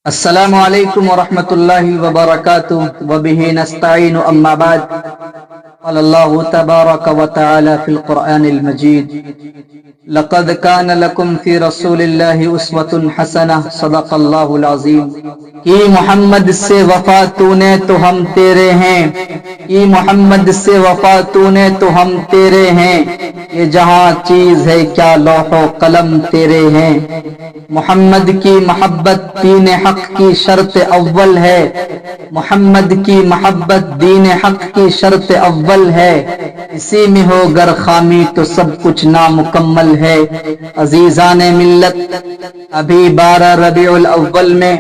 السلام علیکم ورحمۃ اللہ وبرکاتہ وبہ نستعین اما بعد قال اللہ تبارک وتعالی فی القرآن المجید لقد كان لكم في رسول اللہ اسوۃ حسنہ صدق اللہ العظیم۔ کی محمد سے وفا تو نے تو ہم تیرے ہیں، کی محمد سے وفا تو نے تو ہم تیرے ہیں، یہ جہاں چیز ہے کیا لوح و قلم تیرے ہیں۔ محمد کی محبت دین حق کی شرط اول ہے، محمد کی محبت دین حق کی شرط اول ہے، اسی میں ہو گر خامی تو سب کچھ نامکمل ہے۔ عزیزان ملت، ابھی 12 ربیع الاول میں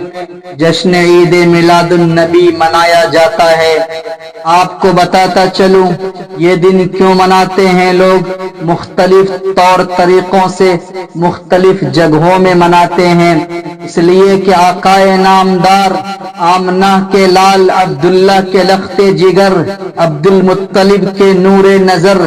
جشن عید میلاد النبی منایا جاتا ہے۔ آپ کو بتاتا چلوں یہ دن کیوں مناتے ہیں لوگ؟ مختلف طور طریقوں سے مختلف جگہوں میں مناتے ہیں، اس لیے کہ آقائے نامدار آمنہ کے لال عبداللہ کے لخت جگر، عبد المطلب کے نور نظر،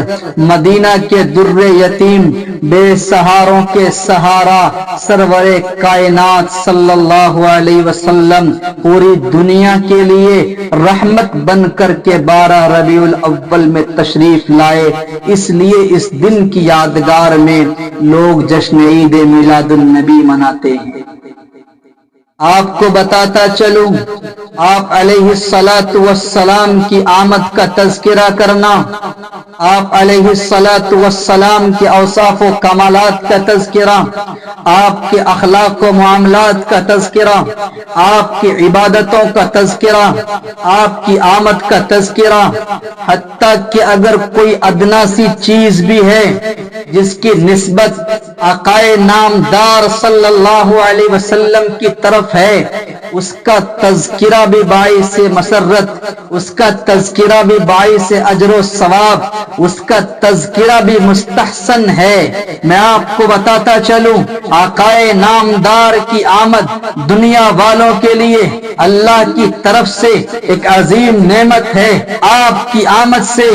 مدینہ کے در یتیم، بے سہاروں کے سہارا، سرور کائنات صلی اللہ علیہ وسلم پوری دنیا کے لیے رحمت بن کر کے 12 ربیع الاول میں تشریف لائے، اس لیے اس دن کی یادگار میں لوگ جشن عید میلاد النبی مناتے ہیں۔ آپ کو بتاتا چلوں آپ علیہ الصلاۃ والسلام کی آمد کا تذکرہ کرنا، آپ علیہ الصلاۃ والسلام کے اوصاف و کمالات کا تذکرہ، آپ کے اخلاق و معاملات کا تذکرہ، آپ کی عبادتوں کا تذکرہ، آپ کی آمد کا تذکرہ، حتیٰ کہ اگر کوئی ادنا سی چیز بھی ہے جس کی نسبت آقائے نامدار صلی اللہ علیہ وسلم کی طرف ہے، اس کا تذکرہ بھی باعث مسرت، اس کا تذکرہ بھی باعث اجر و ثواب، اس کا تذکرہ بھی مستحسن ہے۔ میں آپ کو بتاتا چلوں آقائے نامدار کی آمد دنیا والوں کے لیے اللہ کی طرف سے ایک عظیم نعمت ہے۔ آپ کی آمد سے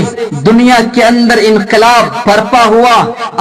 دنیا کے اندر انقلاب برپا ہوا،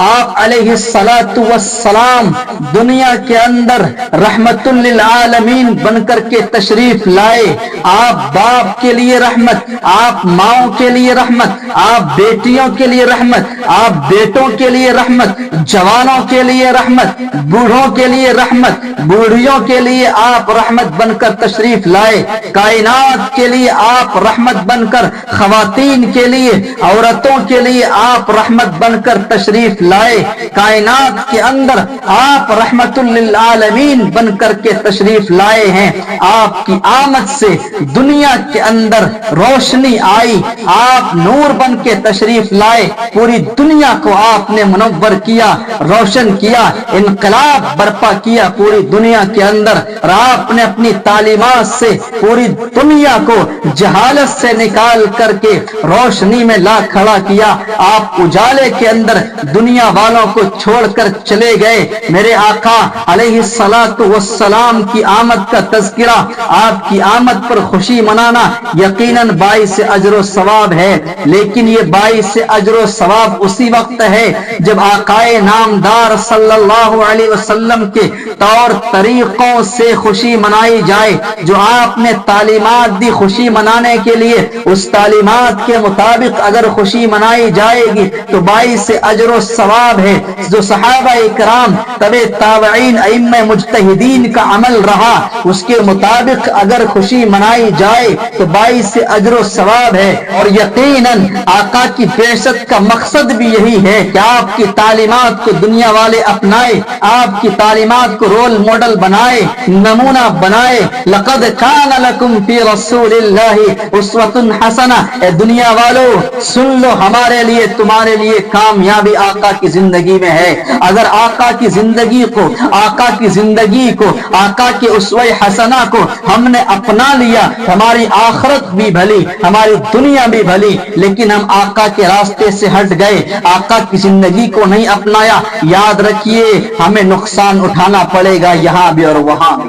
آپ علیہ الصلاۃ والسلام دنیا کے اندر رحمت للعالمین بن کر کے تشریف لائے۔ آپ باپ کے لیے رحمت، آپ ماؤں کے لیے رحمت، آپ بیٹیوں کے لیے رحمت، آپ بیٹوں کے لیے رحمت، جوانوں کے لیے رحمت، بوڑھوں کے لیے رحمت، بوڑھیوں کے لیے آپ رحمت بن کر تشریف لائے، کائنات کے لیے آپ رحمت بن کر، خواتین کے لیے، عورتوں کے لیے آپ رحمت بن کر تشریف لائے، کائنات کے اندر آپ رحمت للعالمین بن کر کے تشریف لائے ہیں۔ آپ کی آمد سے دنیا کے اندر روشنی آئی، آپ نور بن کے تشریف لائے، پوری دنیا کو آپ نے منور کیا، روشن کیا، انقلاب برپا کیا پوری دنیا کے اندر، اور آپ نے اپنی تعلیمات سے پوری دنیا کو جہالت سے نکال کر کے روشنی میں لا کھڑا کیا۔ آپ اجالے کے اندر دنیا والوں کو چھوڑ کر چلے گئے۔ میرے آقا علیہ الصلاۃ والسلام کی آمد کا تذکرہ، آپ کی آمد پر خوشی منانا یقیناً باعث اجر و ثواب ہے، لیکن یہ باعث اجر و ثواب اسی وقت ہے جب آقائے نامدار صلی اللہ علیہ وسلم کے طور طریقوں سے خوشی منائی جائے، جو آپ نے تعلیمات دی خوشی منانے کے لیے، اس تعلیمات کے مطابق اگر خوشی منائی جائے گی تو باعث اجر و ثواب ہے۔ جو صحابہ اکرام تبع تابعین ائمہ مجتہدین کا عمل رہا، اس کے مطابق اگر خوشی منائی جائے تو باعث اجر و ثواب ہے۔ اور یقیناً آقا کی بعثت کا مقصد بھی یہی ہے کہ آپ کی تعلیمات کو دنیا والے اپنائے، آپ کی تعلیمات کو رول ماڈل بنائے، نمونہ بنائے۔ لقد کان لکم فی رسول اللہ اسوۃ حسنہ، اے دنیا والو سن لو، ہمارے لیے تمہارے لیے کامیابی آقا کی زندگی میں ہے۔ اگر آقا کی زندگی کو، آقا کی زندگی کو، آقا کے اسوہ حسنہ کو ہم نے اپنا لیا، ہماری آخرت بھی بھلی، ہماری دنیا بھی بھلی، لیکن ہم آقا کے راستے سے ہٹ گئے، آقا کی زندگی کو نہیں اپنایا، یاد رکھیے ہمیں نقصان اٹھانا پڑے گا یہاں بھی اور وہاں بھی۔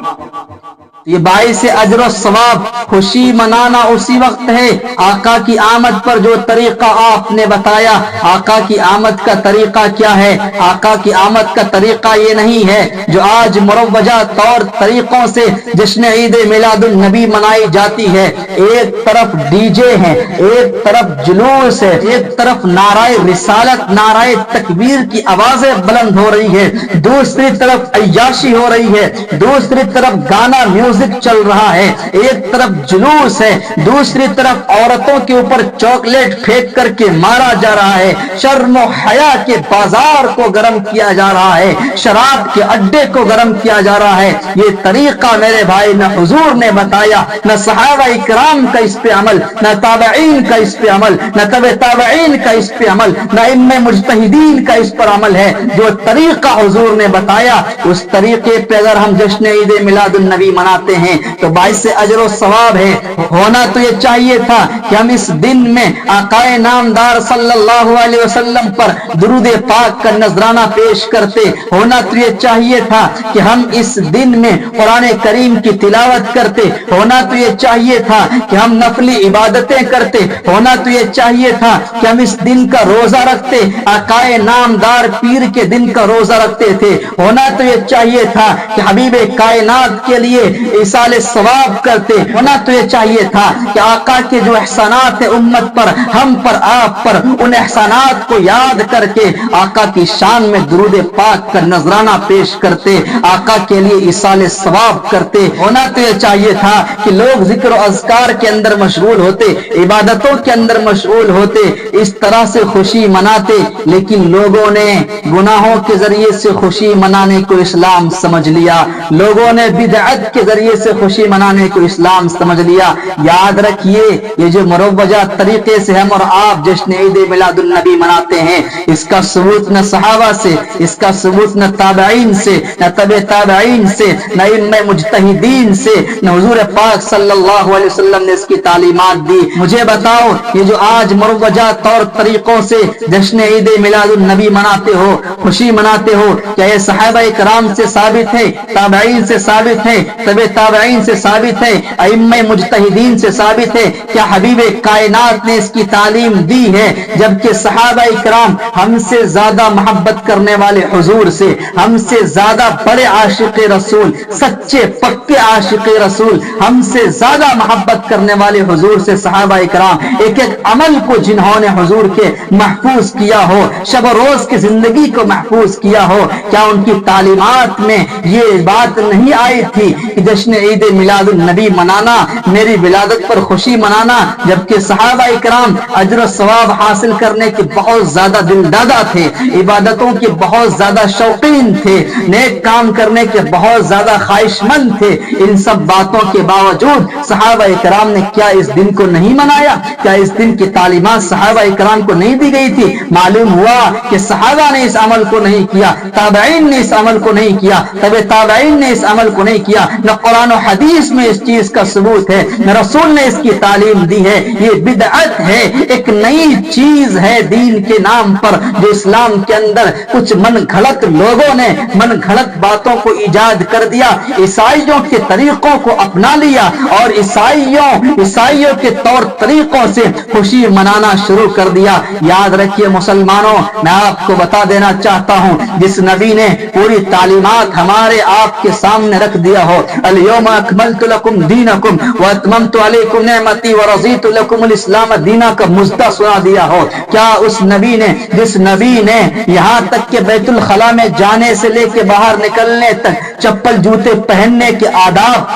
یہ باعث اجر و ثواب خوشی منانا اسی وقت ہے آقا کی آمد پر جو طریقہ آپ نے بتایا۔ آقا کی آمد کا طریقہ کیا ہے؟ آقا کی آمد کا طریقہ یہ نہیں ہے جو آج مروجہ طور طریقوں سے جشن عید میلاد النبی منائی جاتی ہے۔ ایک طرف ڈی جے ہیں، ایک طرف جلوس ہے، ایک طرف نعرہ رسالت، نعرہ تکبیر کی آوازیں بلند ہو رہی ہے، دوسری طرف عیاشی ہو رہی ہے، دوسری طرف گانا میوزک چل رہا ہے، ایک طرف جلوس ہے، دوسری طرف عورتوں کے اوپر چاکلیٹ پھینک کر کے مارا جا رہا ہے، شرم و حیا کے بازار کو گرم کیا جا رہا ہے، شراب کے اڈے کو گرم کیا جا رہا ہے۔ یہ طریقہ میرے بھائی نہ حضور نے بتایا، نہ صحابہ اکرام کا اس پہ عمل، نہ تابعین کا اس پہ عمل، نہ تبع تابعین کا اس پہ عمل، نہ ائمہ مجتہدین کا اس پر عمل ہے۔ جو طریقہ حضور نے بتایا اس طریقے پہ اگر ہم جشن عید میلاد النبی مناتے ہیں تو باعث اجر و ثواب ہے۔ ہونا تو یہ چاہیے تھا کہ ہم اس دن میں آقا نامدار صلی اللہ علیہ وسلم پر درود پاک کا نذرانہ پیش کرتے، ہونا تو یہ چاہیے تھا کہ ہم اس دن میں قرآن کریم کی تلاوت کرتے، ہونا تو یہ چاہیے تھا کہ ہم نفلی عبادتیں کرتے، ہونا تو یہ چاہیے تھا کہ ہم اس دن کا روزہ رکھتے، آقا نامدار پیر کے دن کا روزہ رکھتے تھے، ہونا تو یہ چاہیے تھا کہ حبیب کائنات کے لیے ایصال ثواب کرتے، ہونا تو یہ چاہیے تھا کہ آقا کے جو احسانات ہیں امت پر، ہم پر، آپ پر، ان احسانات کو یاد کر کے آقا کی شان میں درود پاک کا نذرانہ پیش کرتے، آقا کے لیے ایصال ثواب کرتے۔ ہونا تو یہ چاہیے تھا کہ لوگ ذکر و اذکار کے اندر مشغول ہوتے، عبادتوں کے اندر مشغول ہوتے، اس طرح سے خوشی مناتے، لیکن لوگوں نے گناہوں کے ذریعے سے خوشی منانے کو اسلام سمجھ لیا، لوگوں نے بدعت کے ذریعے سے خوشی منانے کو اسلام سمجھ لیا۔ یاد رکھیے یہ جو مروجہ طریقے سے ہم اور آپ جشن عید میلاد النبی مناتے ہیں، اس کا ثبوت نہ صحابہ سے، اس کا ثبوت نہ تابعین سے، نہ تبع تابعین سے، نہ ائمہ مجتہدین سے، نہ حضور پاک صلی اللہ علیہ وسلم نے اس کی تعلیمات دی۔ مجھے بتاؤ یہ جو آج مروجہ طور طریقوں سے جشن عید میلاد النبی مناتے ہو، خوشی مناتے ہو، کیا یہ صحابہ کرام سے ثابت ہے، تابعین سے ثابت ہے، تبع تابعین سے ثابت ہے، ائمہ مجتہدین سے ثابت ہے؟ کیا حبیب کائنات نے اس کی تعلیم دی ہے؟ جبکہ صحابہ کرام ہم سے زیادہ محبت کرنے والے حضور سے، ہم سے زیادہ بڑے عاشق رسول، سچے پکے عاشق رسول، ہم سے زیادہ محبت کرنے والے حضور سے صحابہ کرام ایک ایک عمل کو جنہوں نے حضور کے محفوظ کیا ہو، شب و روز کی زندگی کو محفوظ کیا ہو، کیا ان کی تعلیمات میں یہ بات نہیں آئی تھی کہ جشن عید میلاد النبی منانا، میری ولادت پر خوشی منانا؟ جبکہ صحابہ کرام اجر و ثواب حاصل کرنے کے بہت زیادہ دل دادا تھے، عبادتوں کے بہت زیادہ شوقین تھے، نیک کام کرنے کے بہت زیادہ خواہش مند تھے، ان سب باتوں کے باوجود صحابہ کرام نے کیا اس دن کو نہیں منایا؟ کیا اس دن کی تعلیمات صحابہ کرام کو نہیں دی گئی تھی؟ معلوم ہوا کہ صحابہ نے اس عمل کو نہیں کیا، تابعین نے اس عمل کو نہیں کیا، تبع تابعین نے اس عمل کو نہیں کیا، نہ قرآن و حدیث میں اس چیز کا ثبوت ہے، نہ رسول نے اس کی تعلیم دی ہے۔ یہ بدعت ہے، ایک نئی چیز ہے دین کے نام پر، جو اسلام کے اندر کچھ من گھڑت لوگوں نے من گھڑت باتوں کو ایجاد کر دیا، عیسائیوں کے طریقوں کو اپنا لیا اور عیسائیوں کے طور طریقوں سے خوشی منانا شروع کر دیا۔ یاد رکھیے مسلمانوں، میں آپ کو بتا دینا چاہتا ہوں، جس نبی نے پوری تعلیمات ہمارے آپ کے سامنے رکھ دیا ہو، الیوم اکملت لکم دینکم واتممت علیکم نعمتی ورضیت لکم الاسلام دینا کا مژدہ سنا دیا ہو، کیا اس نبی نے، جس نبی نے یہاں تک کہ بیت الخلاء میں جانے سے لے کے باہر نکلنے تک چپل جوتے پہننے کے آداب،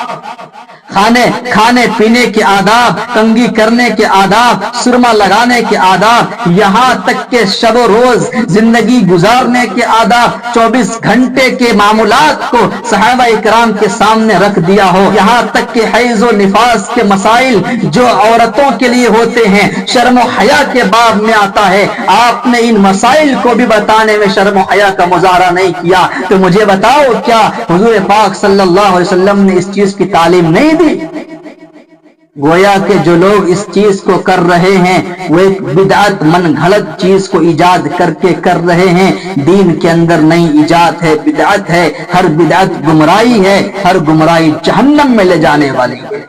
کھانے پینے کے آداب، کنگھی کرنے کے آداب، سرما لگانے کے آداب، یہاں تک کہ شب و روز زندگی گزارنے کے آداب، 24 گھنٹے کے معاملات کو صحابہ کرام کے سامنے رکھ دیا ہو، یہاں تک کہ حیض و نفاس کے مسائل جو عورتوں کے لیے ہوتے ہیں شرم و حیا کے باب میں آتا ہے، آپ نے ان مسائل کو بھی بتانے میں شرم و حیا کا مظاہرہ نہیں کیا۔ تو مجھے بتاؤ کیا حضور پاک صلی اللہ علیہ وسلم نے اس چیز کی تعلیم نہیں دی؟ گویا کہ جو لوگ اس چیز کو کر رہے ہیں وہ ایک بدعت من گھڑت چیز کو ایجاد کر کے کر رہے ہیں. دین کے اندر نئی ایجاد ہے، بدعت ہے. ہر بدعت گمراہی ہے، ہر گمراہی جہنم میں لے جانے والی ہے.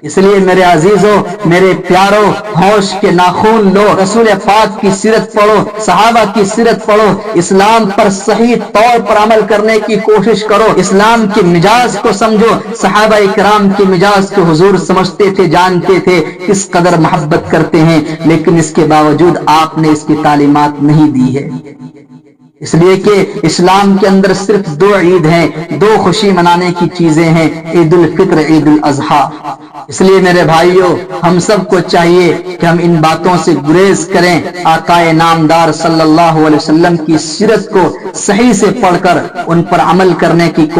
اس لیے میرے عزیزوں، میرے پیاروں، ہوش کے ناخون لو، رسول پاک کی سیرت پڑھو، صحابہ کی سیرت پڑھو، اسلام پر صحیح طور پر عمل کرنے کی کوشش کرو، اسلام کے مزاج کو سمجھو. صحابہ اکرام کے مزاج کو حضور سمجھتے تھے، جانتے تھے کس قدر محبت کرتے ہیں، لیکن اس کے باوجود آپ نے اس کی تعلیمات نہیں دی ہے. اس لیے کہ اسلام کے اندر صرف دو عید ہیں، دو خوشی منانے کی چیزیں ہیں، عید الفطر، عید الاضحیٰ. اس لیے میرے بھائیوں، ہم سب کو چاہیے کہ ہم ان باتوں سے گریز کریں. آقا نامدار صلی اللہ علیہ وسلم کی سیرت کو صحیح سے پڑھ کر ان پر عمل کرنے کی